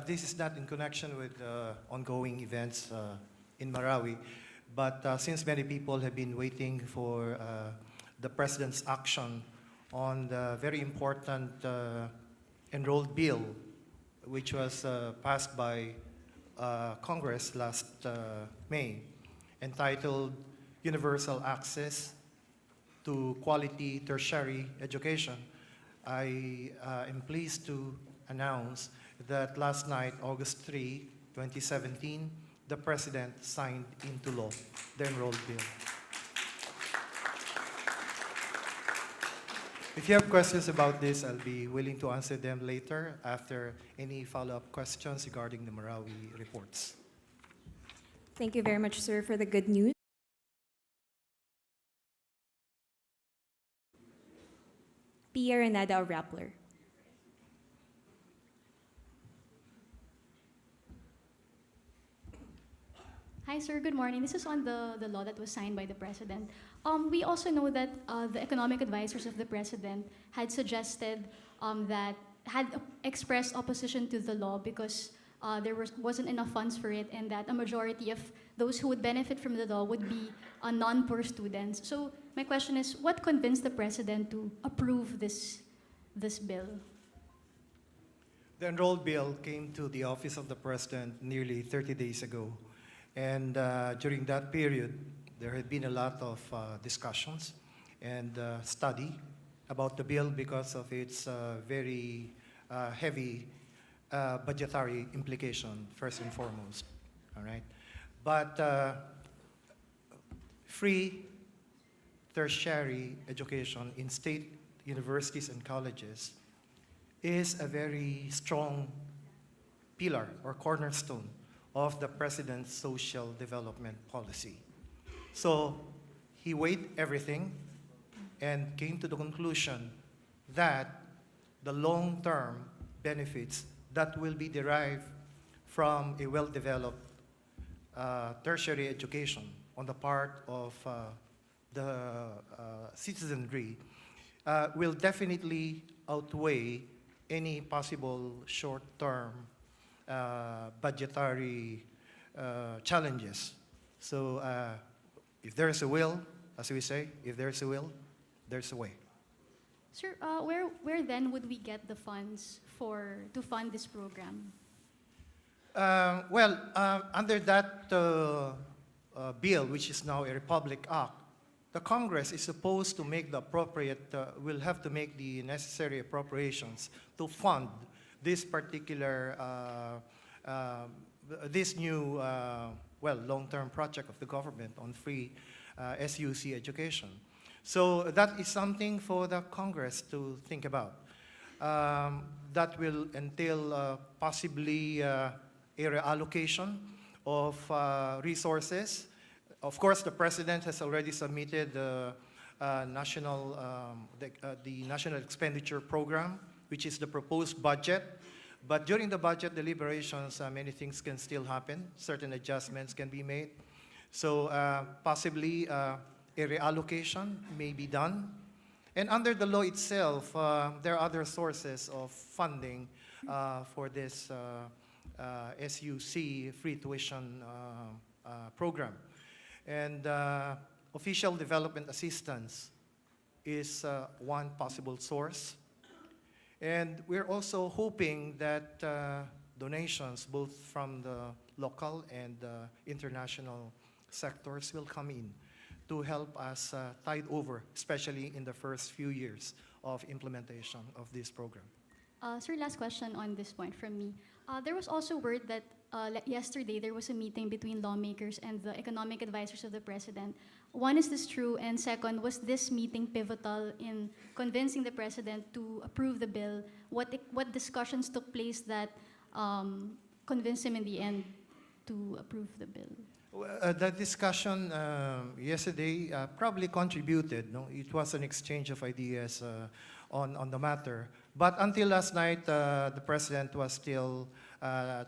This is not in connection with ongoing events in Marawi, but since many people have been waiting for the President's action on the very important enrolled bill, which was passed by Congress last May, entitled Universal Access to Quality Tertiary Education, I am pleased to announce that last night, August 3, 2017, the President signed into law the enrolled bill. If you have questions about this, I'll be willing to answer them later after any follow-up questions regarding the Marawi reports. Thank you very much, sir, for the good news. Pia Renada Rappler. Hi, sir. Good morning. This is on the law that was signed by the President. We also know that the economic advisors of the President had suggested had expressed opposition to the law because wasn't enough funds for it, and that a majority of those who would benefit from the law would be non-poor students. So my question is, what convinced the President to approve this bill? The enrolled bill came to the office of the President nearly 30 days ago. And during that period, there had been a lot of discussions and study about the bill because of its very heavy budgetary implication, first and foremost. All right? But free tertiary education in state universities and colleges is a very strong pillar or cornerstone of the President's social development policy. So he weighed everything and came to the conclusion that the long-term benefits that will be derived from a well-developed tertiary education on the part of the citizenry will definitely outweigh any possible short-term budgetary challenges. So if there's a will, as we say, if there's a will, there's a way. Sir, where then would we get the funds to fund this program? Under that bill, which is now a Republic Act, the Congress is supposed to make the appropriate, will have to make the necessary appropriations to fund this particular, this new, long-term project of the government on free SUC education. So that is something for the Congress to think about. That will entail possibly a reallocation of resources. Of course, the President has already submitted the national expenditure program, which is the proposed budget. But during the budget deliberations, many things can still happen. Certain adjustments can be made. So possibly a reallocation may be done. And under the law itself, there are other sources of funding for this SUC free tuition program. And official development assistance is one possible source. And we're also hoping that donations, both from the local and international sectors, will come in to help us tide over, especially in the first few years of implementation of this program. Sir, last question on this point from me. There was also word that yesterday there was a meeting between lawmakers and the economic advisors of the President. One, is this true? And second, was this meeting pivotal in convincing the President to approve the bill? What discussions took place that convinced him in the end to approve the bill? The discussion yesterday probably contributed. No? It was an exchange of ideas on the matter. But until last night, the President was still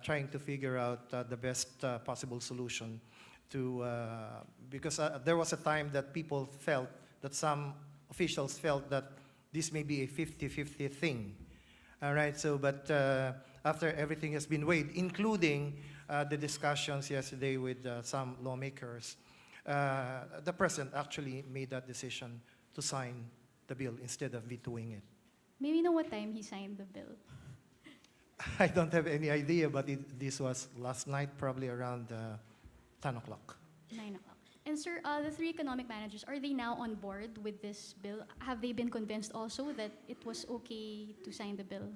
trying to figure out the best possible solution to, because there was a time that people felt, that some officials felt that this may be a 50-50 thing. All right, so, but after everything has been weighed, including the discussions yesterday with some lawmakers, the President actually made that decision to sign the bill instead of vetoing it. May we know what time he signed the bill? I don't have any idea, but this was last night, probably around 10 o'clock. 9 o'clock. And sir, the three economic managers, are they now on board with this bill? Have they been convinced also that it was okay to sign the bill?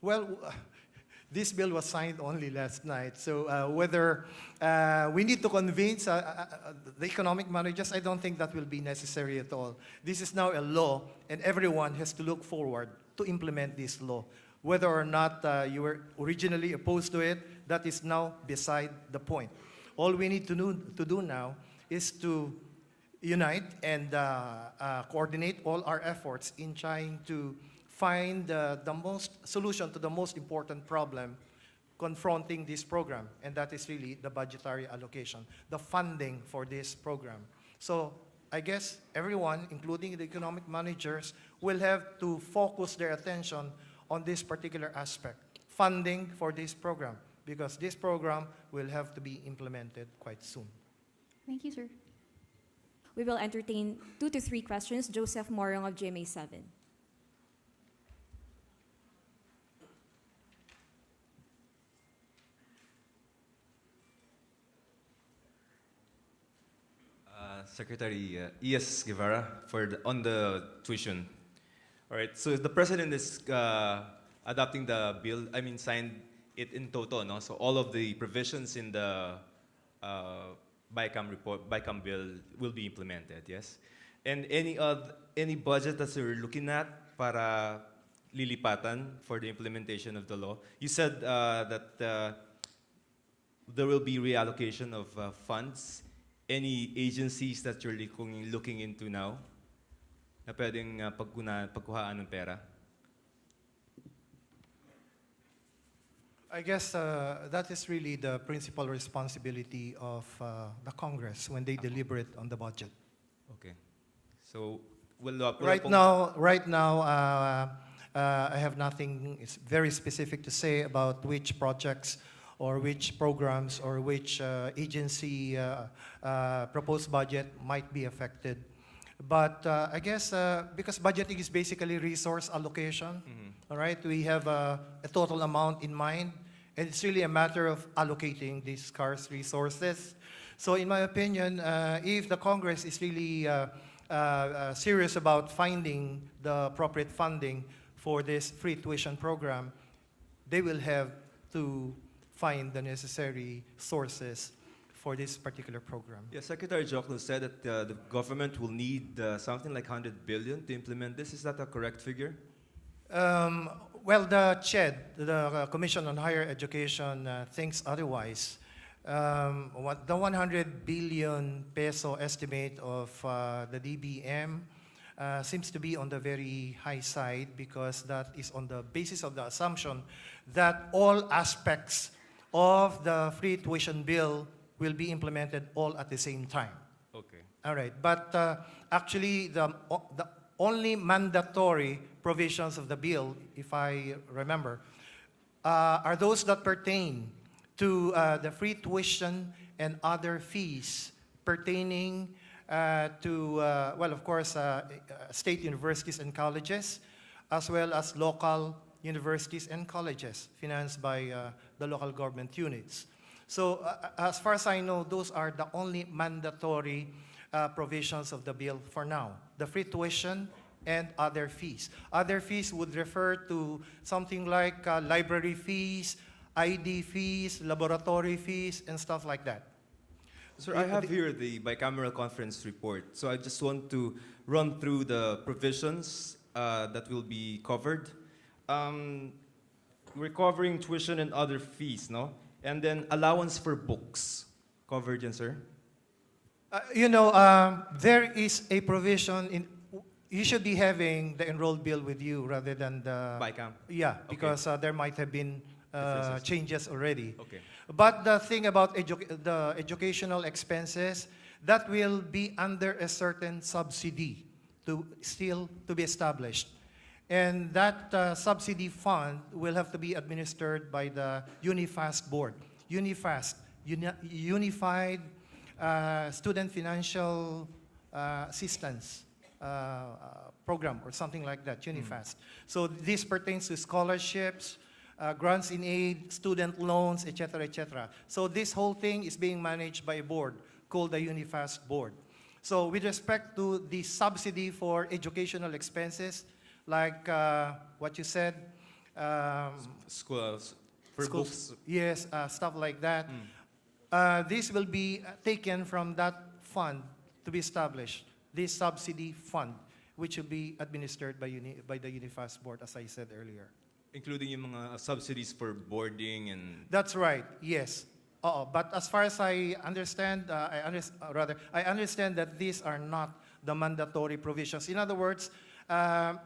Well, this bill was signed only last night, so whether we need to convince the economic managers, I don't think that will be necessary at all. This is now a law, and everyone has to look forward to implement this law. Whether or not you were originally opposed to it, that is now beside the point. All we need to do now is to unite and coordinate all our efforts in trying to find the most solution to the most important problem confronting this program, and that is really the budgetary allocation, the funding for this program. So I guess everyone, including the economic managers, will have to focus their attention on this particular aspect, funding for this program, because this program will have to be implemented quite soon. Thank you, sir. We will entertain 2 to 3 questions. Joseph Morong of GMA7. Secretary E.S. Guevara on the tuition. All right, so the president is adopting the bill, signed it in toto, no? So all of the provisions in the BICAM bill will be implemented, yes? And any budget that you're looking at para lilipatan for the implementation of the law? You said that there will be reallocation of funds. Any agencies that you're looking into now na pwedeng pagkuhaan ng pera? I guess that is really the principal responsibility of the Congress when they deliberate on the budget. Okay. So, Right now, I have nothing very specific to say about which projects or which programs or which agency proposed budget might be affected. But I guess because budgeting is basically resource allocation, all right, we have a total amount in mind, and it's really a matter of allocating these scarce resources. So in my opinion, if the Congress is really serious about finding the appropriate funding for this free tuition program, they will have to find the necessary sources for this particular program. Yeah, Secretary Jokno said that the government will need something like 100 billion to implement this. Is that a correct figure? Well, the CHED, the Commission on Higher Education, thinks otherwise. The 100 billion peso estimate of the DBM seems to be on the very high side, because that is on the basis of the assumption that all aspects of the free tuition bill will be implemented all at the same time. Okay. All right, but actually the only mandatory provisions of the bill, if I remember, are those that pertain to the free tuition and other fees pertaining to, well, of course, state universities and colleges, as well as local universities and colleges financed by the local government units. So as far as I know, those are the only mandatory provisions of the bill for now, the free tuition and other fees. Other fees would refer to something like library fees, ID fees, laboratory fees, and stuff like that. Sir, I have here the bicameral conference report. So I just want to run through the provisions that will be covered. Recovering tuition and other fees, no? And then allowance for books. Covered yan, sir? There is a provision in. You should be having the enrolled bill with you rather than the BICAM? Yeah, because there might have been changes already. Okay. But the thing about the educational expenses, that will be under a certain subsidy to be established. And that subsidy fund will have to be administered by the UniFast board. UniFast, Unified Student Financial Assistance Program, or something like that, UniFast. So this pertains to scholarships, grants in aid, student loans, etc., etc. So this whole thing is being managed by a board called the UniFast board. So with respect to the subsidy for educational expenses, like what you said, Schools for schools, books. yes, stuff like that. This will be taken from that fund to be established, this subsidy fund, which will be administered by the UniFast board, as I said earlier. Including yung mga subsidies for boarding and... That's right, yes. But as far as I understand, I understand that these are not the mandatory provisions. In other words, I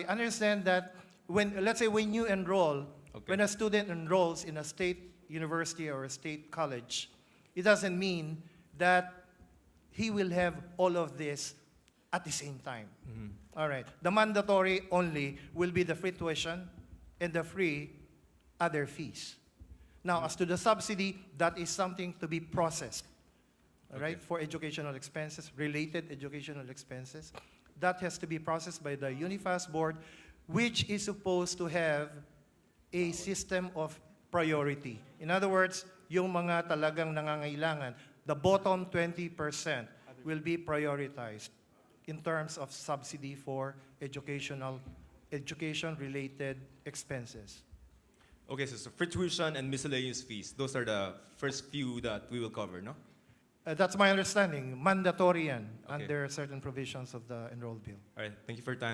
understand that let's say when you enroll, Okay. when a student enrolls in a state university or a state college, it doesn't mean that he will have all of this at the same time. All right. The mandatory only will be the free tuition and the free other fees. Now, as to the subsidy, that is something to be processed, all right, Okay. for educational expenses, related educational expenses. That has to be processed by the UniFast board, which is supposed to have a system of priority. In other words, yung mga talagang nangangailangan, the bottom 20% will be prioritized in terms of subsidy for education-related expenses. Okay, so free tuition and miscellaneous fees, those are the first few that we will cover, no? That's my understanding, mandatory yan Okay. under certain provisions of the enrolled bill. All right, thank you for your time.